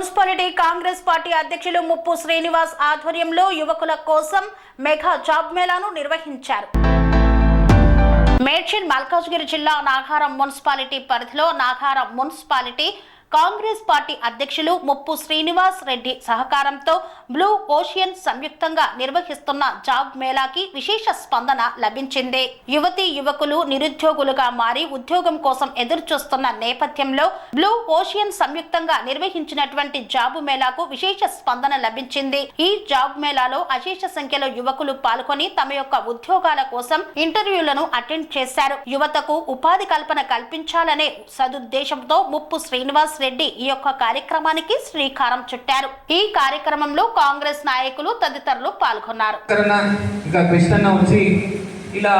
Municipality Congress party అధ్యక్షులు ముప్పు శ్రీనివాస్ ఆధ్వర్యంలో యువకుల కోసం మెగా జాబ్ మేళాను నిర్వహించారు. మేడ్చల్ మల్కాజ్గిరి జిల్లా నాగారం మున్సిపాలిటీ పరిధిలో నాగారం మున్సిపాలిటీ కాంగ్రెస్ పార్టీ అధ్యక్షులు ముప్పు శ్రీనివాస్ రెడ్డి సహకారంతో బ్లూ ఓషియన్ సంయుక్తంగా నిర్వహిస్తున్న జాబ్ మేళాకి విశేష స్పందన లభించింది. యువతీ యువకులు నిరుద్యోగులుగా మారి ఉద్యోగం కోసం ఎదురు చూస్తున్న నేపథ్యంలో బ్లూ ఓషియన్ సంయుక్తంగా నిర్వహించినటువంటి జాబ్ మేళాకు విశేష స్పందన లభించింది. ఈ జాబ్ మేళాలో అశేష సంఖ్యలో యువకులు పాల్గొని తమ యొక్క ఉద్యోగాల కోసం ఇంటర్వ్యూలను అటెండ్ చేశారు. యువతకు ఉపాధి కల్పన కల్పించాలనే సదుద్దేశంతో ముప్పు శ్రీనివాస్ రెడ్డి ఈ యొక్క కార్యక్రమానికి శ్రీకారం చుట్టారు. ఈ కార్యక్రమంలో కాంగ్రెస్ నాయకులు తదితరులు పాల్గొన్నారు. ఇలా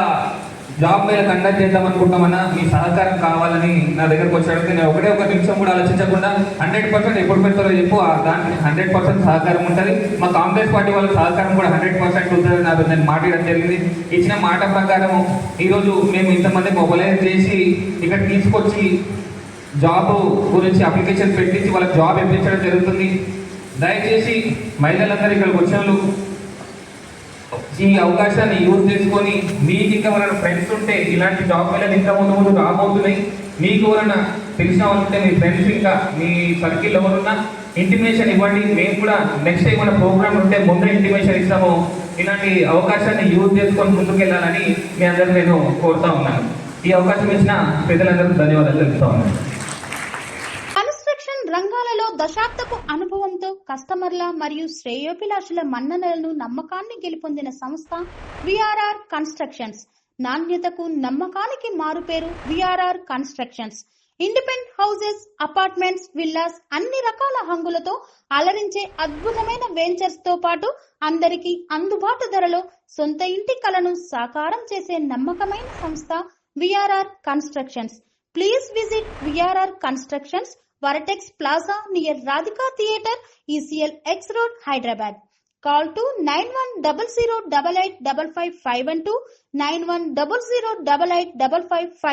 జాబ్ మేళ కండక్ట్ చేద్దాం అనుకుంటామన్నా మీ సహకారం కావాలని నా దగ్గరకు వచ్చాడు. నేను ఒక నిమిషం కూడా ఆలోచించకుండా 100% ఎప్పుడు పెడతారో చెప్పు, దానికి 100% సహకారం ఉంటుంది. మా కాంగ్రెస్ పార్టీ వాళ్ళ సహకారం కూడా 100% ఉంటుంది. నాకు నేను మాట్లాడడం జరిగింది. ఇచ్చిన మాట ప్రకారం ఈరోజు మేము ఇంతమంది మొబైలైజ్ చేసి ఇక్కడ తీసుకొచ్చి జాబ్ గురించి అప్లికేషన్ పెట్టించి వాళ్ళకి జాబ్ ఇప్పించడం జరుగుతుంది. దయచేసి మహిళలందరూ ఇక్కడికి వచ్చిన ఈ అవకాశాన్ని యూజ్ చేసుకొని మీకు ఇంకా ఎవరైనా ఫ్రెండ్స్ ఉంటే ఇలాంటి జాబ్ మేళలు ఇంకా ముందు రాబోతున్నాయి. మీకు ఎవరైనా తెలిసిన వాళ్ళు ఉంటే మీ ఫ్రెండ్స్ ఇంకా మీ సర్కిల్ ఎవరున్నా ఇంటిమేషన్ ఇవ్వండి. మేము కూడా నెక్స్ట్ టైం మన ప్రోగ్రామ్ ఉంటే ముందే ఇంటిమేషన్ ఇస్తాము. ఇలాంటి అవకాశాన్ని యూజ్ చేసుకొని ముందుకెళ్ళాలని మీ అందరూ నేను కోరుతా ఉన్నాను. ఈ అవకాశం ఇచ్చిన ప్రజలందరూ ధన్యవాదాలు తెలుపుతా ఉన్నాను. రంగాలలో దశాబ్దపు అనుభవంతో కస్టమర్ల మరియు శ్రేయోభిలాషుల మన్ననలను నమ్మకాన్ని గెలుపొందిన సంస్థ విఆర్ఆర్ కన్స్ట్రక్షన్స్. నాణ్యతకు నమ్మకానికి మారుపేరు VRR constructions. Independent houses, apartments, villas అన్ని రకాల హంగులతో అలరించే అద్భుతమైన వెంచర్స్ తో పాటు అందరికీ అందుబాటు ధరలో సొంత ఇంటి కలను సాకారం చేసే నమ్మకమైన సంస్థ VRR constructions. Please visit VRR constructions, Varatex Plaza near Radhika Theatre, ECL X Road, Hyderabad. Call to 9100885551 9100885559.